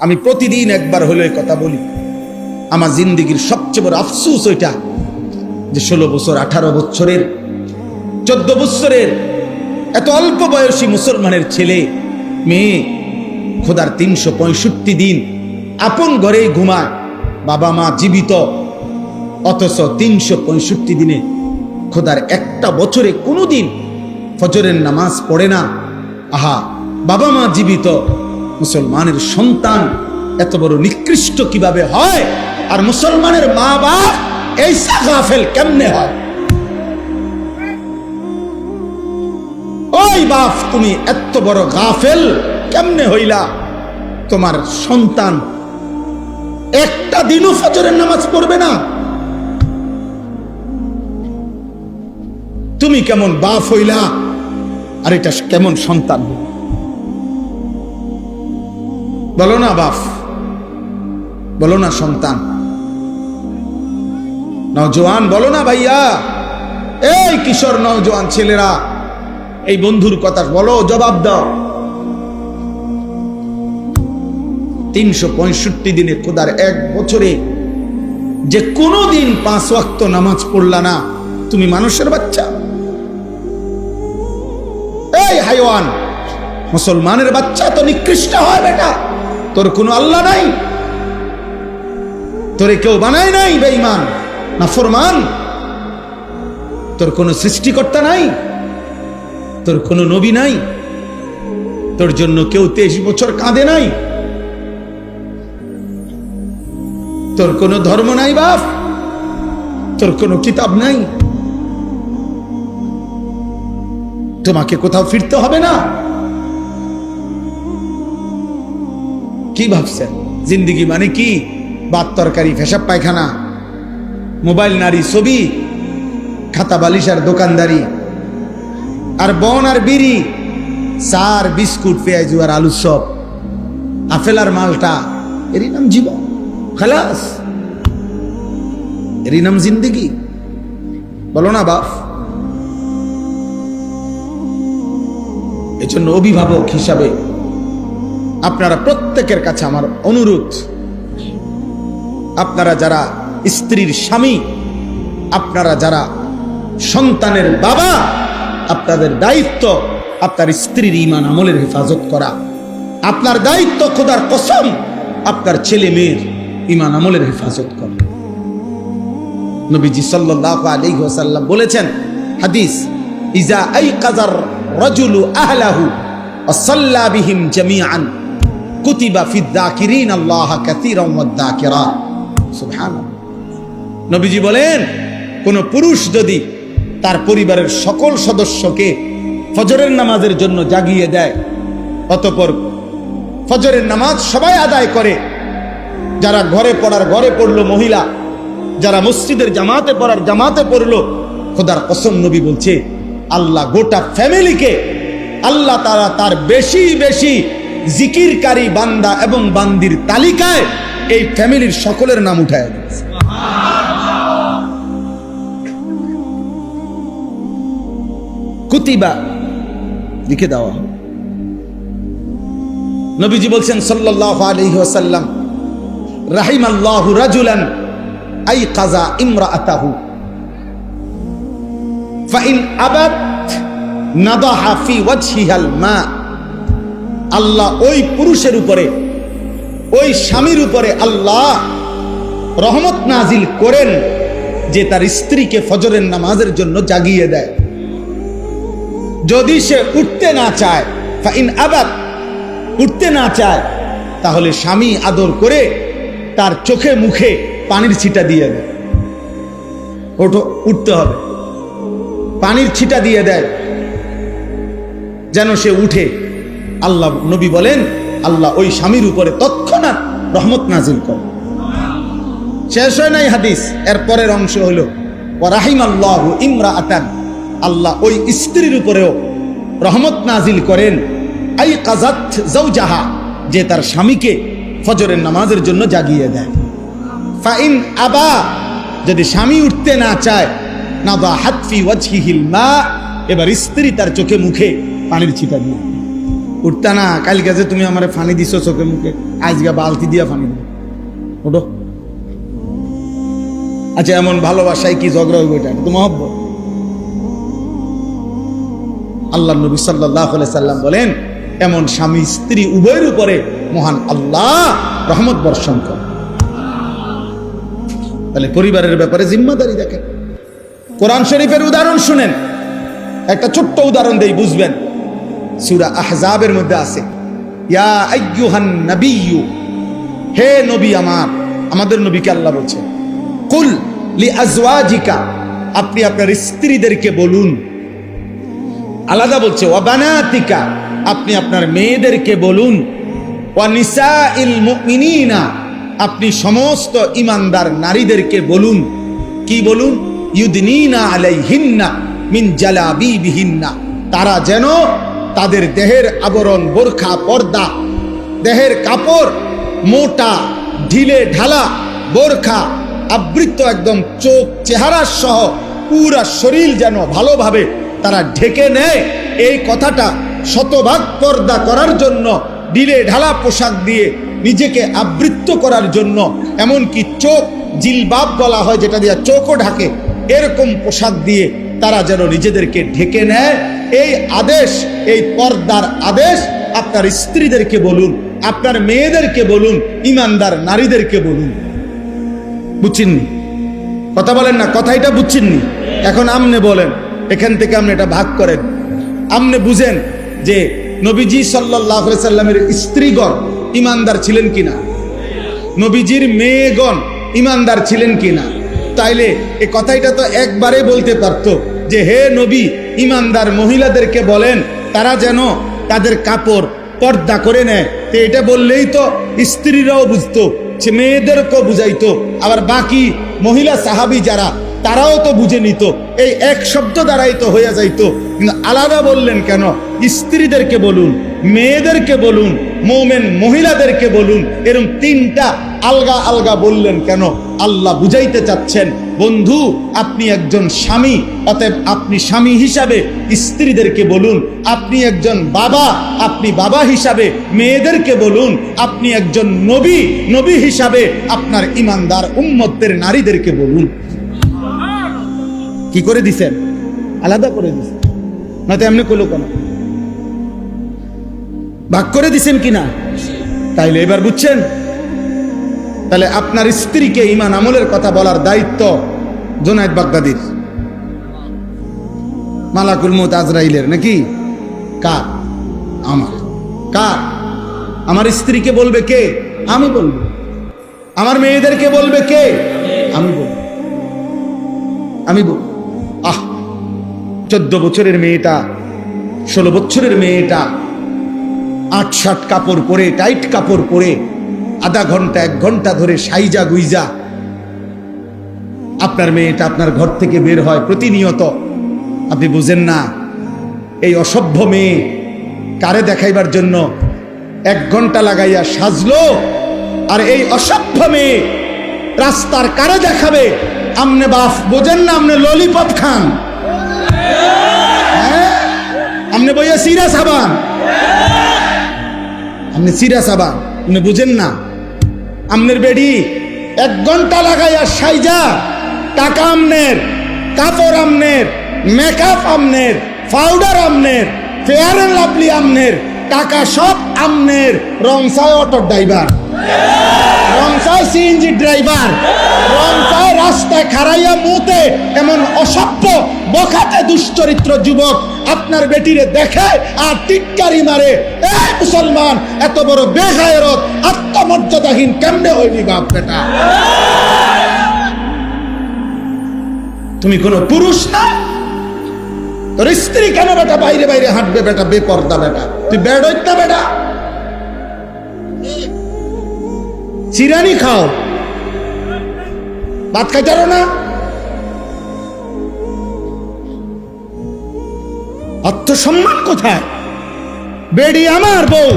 আমি প্রতিদিন একবার হলে কথা বলি, আমার জিন্দেগির সবচেয়ে বড় আফসোস ওইটা যে 16 বছর, 18 বছরের, 14 বছরের এত অল্প বয়সী মুসলমানের ছেলে মেয়ে খোদার 365 দিন আপন ঘরেই ঘুমায়, বাবা মা জীবিত, অথচ 365 দিনে খোদার একটা বছরে কোনোদিন ফজরের নামাজ পড়ে না। আহা, বাবা মা জীবিত, মুসলমানের সন্তান এত বড় নিকৃষ্ট কিভাবে হয়? আর মুসলমানের মা বাপ এইসা গাফেল কেমনে হয়? ওই বাপ, তুমি এত বড় গাফেল কেমনে হইলা? তোমার সন্তান একটা দিনও ফজরের নামাজ পড়বে না। তুমি কেমন বাপ হইলা? আর এটা কেমন সন্তান? বলো না বাপ, বলো না সন্তান, নওজোয়ান বলো না ভাইয়া, এই কিশোর নওজোয়ান ছেলেরা, এই বন্ধুর কথা বলো, জবাব দাও। 365 দিনে খোদার এক বছরে যে কোনো দিন 5 ওয়াক্ত নামাজ পড়লা না, তুমি মানুষের বাচ্চা? এই হাইওয়ান, মুসলমানের বাচ্চা তো নিকৃষ্ট হয় বেটা। তোর কোনো আল্লাহ নাই, তোরে কেউ বানায় নাই বেঈমান নাফরমান, তোর কোনো সৃষ্টিকর্তা নাই, তোর কোনো নবী নাই, তোর জন্য কেউ 23 বছর কাঁদে নাই, তোর কোনো ধর্ম নাই বাপ, তোর কোনো কিতাব নাই, তোমাকে কোথাও ফিরতে হবে না? কি ভাবছেন জিন্দেগি মানে কি? ভাত তরকারি, পেশাব পায়খানা, মোবাইল, নারী, ছবি, খাতা বালিশ আর দোকানদারি, আর বন আর বিড়ি, চার বিস্কুট, পেঁয়াজ আর আলুর সব, আপেল আর মালটা, এরই নাম জীবন। খালাস, এরই নাম জিন্দেগি? বলো না বাপ। এজন্য অভিভাবক হিসাবে আপনারা প্রত্যেকের কাছে আমার অনুরোধ, আপনারা যারা স্ত্রীর স্বামী, আপনারা যারা সন্তানের বাবা, আপনাদের দায়িত্ব আপনার স্ত্রীর ঈমান আমলের হেফাজত করা। আপনার দায়িত্ব খোদার কসম আপনার ছেলে মেয়ের ঈমান আমলের হেফাজত করা। নবীজি সাল্লাল্লাহু আলাইহি ওয়াসাল্লাম বলেছেন, হাদিস, ইজা আইকাযার রাজুলু আহলাহু ওয়া সাল্লা বিহিম জামিআন কুতিবা ফিদ যাকিরিন আল্লাহ কাসীরান ওয়াদ যাকিরাত। সুবহানাল্লাহ। নবীজি বলেন, কোন পুরুষ যদি তার পরিবারের সকল সদস্যকে ফজরের নামাজের জন্য জাগিয়ে দেয়, অতঃপর ফজরের নামাজ সবাই আদায় করে, যারা ঘরে পড়ার ঘরে পড়লো মহিলা, যারা মসজিদের জামাতে পড়ার জামাতে পড়লো, খোদার কসম নবী বলছে আল্লাহ গোটা ফ্যামিলিকে, আল্লাহ তাআলা তার বেশি বেশি জিকিরকারী বান্দা এবং বান্দির তালিকায় এই ফ্যামিলির সকলের নাম উঠায় দিয়েছে। কুতিবা লিখে দেওয়া। নবীজি বলছেন সাল্লাল্লাহু আলাইহি ওয়াসাল্লাম, রাহিমাল্লাহু রাজুলান আইকাযা ইমরাআতাহু ফাইন আবাত নাদাহা ফি ওয়াজহিহাল মা। আল্লাহ ওই পুরুষের উপরে, ওই স্বামীর উপরে আল্লাহ রহমত নাজিল করেন যে তার স্ত্রীকে ফজরের নামাজের জন্য জাগিয়ে দেয়। যদি সে উঠতে না চায়, ফাইন আবাত, উঠতে না চায়, তাহলে স্বামী আদর করে তার চোখে মুখে পানির ছিটা দিয়ে দেয়। ওঠো, উঠতে হবে, পানির ছিটা দিয়ে দেয় যেন সে উঠে। আল্লাহ, নবী বলেন, আল্লাহ ওই স্বামীর উপরে তৎক্ষণাৎ রহমত নাজিল করে। শেষ হয় নাই হাদিস, এর পরের অংশ হলো ওয়া রাহিমাল্লাহু ইমরাআতান, আল্লাহ ওই স্ত্রীর উপরেও রহমত নাজিল করেন আইকাযাত যাওজাহা, যে তার স্বামীকে ফজরের নামাজের জন্য জাগিয়ে দেয়। ফাইন আবা, যদি স্বামী উঠতে না চায়, নাদাহাত ফি ওয়াজহিহিল মা, এবার স্ত্রী তার চোখে মুখে পানির ছিটা দিয়ে। উঠতা না, কালকে যে তুমি আমার ফানি দিছো চোখে মুখে, আজকে বালতি দিয়া ফানি দিও, ওঠো। আচ্ছা, এমন ভালোবাসায় কি ঝগড়া হইব? এটা তো মহব্বত। আল্লাহ নবী সাল্লাল্লাহু আলাইহি সাল্লাম বলেন, এমন স্বামী স্ত্রী উভয়ের উপরে মহান আল্লাহ রহমত বর্ষণ করে। তাহলে পরিবারের ব্যাপারে জিম্মাদারি দেখেন। কোরআন শরীফের উদাহরণ শুনেন, একটা ছোট্ট উদাহরণ দেই, বুঝবেন। সূরা আহজাবের মধ্যে আছে, ইয়া আইয়ুহান নাবিয়্যু, হে নবী আমার, আমাদের নবীকে আল্লাহ বলছে, কুল লি আজওয়াজিকা, আপনি আপনার স্ত্রীদেরকে বলুন। আলাদা বলছে, ওয়া বানাতিকা, আপনি আপনার মেয়েদেরকে বলুন। ওয়া নিসাইল মুমিনিনা, আপনি সমস্ত ঈমানদার নারীদেরকে বলুন। কি বলুন? ইউদনিনা আলাইহিন্না মিন জালাবিবিহিন্না, তারা যেন তাদের দেহের আবরণ, বোরখা, পর্দা, দেহের কাপড়, মোটা ঢিলে ঢালা বোরখা আবৃত, একদম চোখ চেহারা সহ পুরা শরীর যেন ভালোভাবে তারা ঢেকে নেয়। এই কথাটা শতভাগ পর্দা করার জন্য, ঢিলে ঢালা পোশাক দিয়ে নিজেকে আবৃত করার জন্য, এমনকি চোখ জিলবাব বলা হয় যেটা দিয়ে চোখও ঢাকে, এরকম পোশাক দিয়ে তারা যেন নিজেদেরকে ঢেকে নেয়। এই আদেশ, এই পর্দার আদেশ আপনার স্ত্রীদেরকে বলুন, আপনার মেয়েদেরকে বলুন, ঈমানদার নারীদেরকে বলুন। বুঝছেননি? কথা বলেন না, কথা এটা বুঝছেননি? এখন আমনে বলেন, এখান থেকে আপনি এটা ভাগ করেন। আমনে বুঝেন যে নবীজি সাল্লাল্লাহু আলাইহি সাল্লামের স্ত্রীগণ ঈমানদার ছিলেন কিনা, নবীজির মেয়েগণ ঈমানদার ছিলেন কিনা। তাইলে এই কথাটা তো একবারে বলতে পারতো যে, হে নবী, ঈমানদার মহিলাদেরকে বলেন তারা যেন তাদের কাপড় পর্দা করে নেয়। তো এটা বললেই তো স্ত্রীরাও বুঝতো, মেয়েদেরকেও বুঝাইতো, আবার বাকি মহিলা সাহাবী যারা, তারাও তো বুঝে নিত। এই এক শব্দ দ্বারাই তো হয়ে যাইতো। কিন্তু আলাদা বললেন কেন? স্ত্রীদেরকে বলুন, মেয়েদেরকে বলুন, মোমেন মহিলাদেরকে বলুন, এরকম তিনটা আলগা আলগা বললেন কেন? আল্লাহ বুঝাইতে চাচ্ছেন, বন্ধু, আপনি একজন স্বামী, অতএব আপনি স্বামী হিসাবে স্ত্রীদেরকে বলুন। আপনি একজন বাবা, আপনি বাবা হিসাবে মেয়েদেরকে বলুন। আপনি একজন নবী, নবী হিসাবে আপনার ঈমানদার উম্মতের নারীদেরকে বলুন। কি করে দিছেন? আলাদা করে দিছেন, নয়তো এমনি করলো কেন? ভাগ করে দিছেন কিনা? তাইলে এবার বুঝছেন? তাহলে আপনার স্ত্রীকে ঈমান আমলের কথা বলার দায়িত্ব জুনায়েদ বাগদাদির, মালাকুল মউত আজরাইলের, নাকি কার? আমার। কার? আমার স্ত্রীকে বলবে কে? আমি বলবো। আমার মেয়েদেরকে বলবে কে? আমি বলবো। আমি বলবো। 14 বছরের মেয়েটা, 16 বছরের মেয়েটা 8-7 কাপড় পরে, টাইট কাপড় পরে, আধা ঘন্টা 1 ঘন্টা ধরে সাইজা গুইজা আপনার মেয়েটা আপনার ঘর থেকে বের হয় প্রতিনিয়ত। আপনি বুঝেন না এই অসভ্য মেয়ে কারে দেখাইবার জন্য 1 ঘন্টা লাগাইয়া সাজলো, আর এই অসভ্য মেয়ে রাস্তার কারে দেখাবে? আমনে বাপ বোঝেন না? আমনে ললিপপ খান, আমনে বইয়া সিরা সাবান, আমনে সিরা সাবান, আপনি বুঝেন না? আমনের বেডি 1 ঘন্টা লাগাইয়া সাইজা, টাকা আমনের, কাপড় আমনের, মেকআপ আমনের, পাউডার আমনের, ফেয়ার এন্ড লাভলি আমনের, টাকা সব আমনের, রংসায় অটো ড্রাইভার, রংসায় সিএনজি ড্রাইভার, রংসায় রাস্তায় খাড়াইয়া মুতে এমন অসভ্য বখাটে দুশ্চরিত্র যুবক আপনার বেটিরে দেখে আর টিটকারি মারে। এই মুসলমান, এত বড় বেগায়রত, আত্মমর্যাদাহীন কেমনে হইবি বাপ বেটা? তুমি কোন পুরুষ না? তোর স্ত্রী কেন বেটা বাইরে বাইরে হাঁটবে বেটা? বেপর্দা বেটা, তুই বেড হইত না বেটা? চিরানি খাও, ভাত খাইতারো না? আত্মসম্মান কোথায়? বেডি আমার বউ,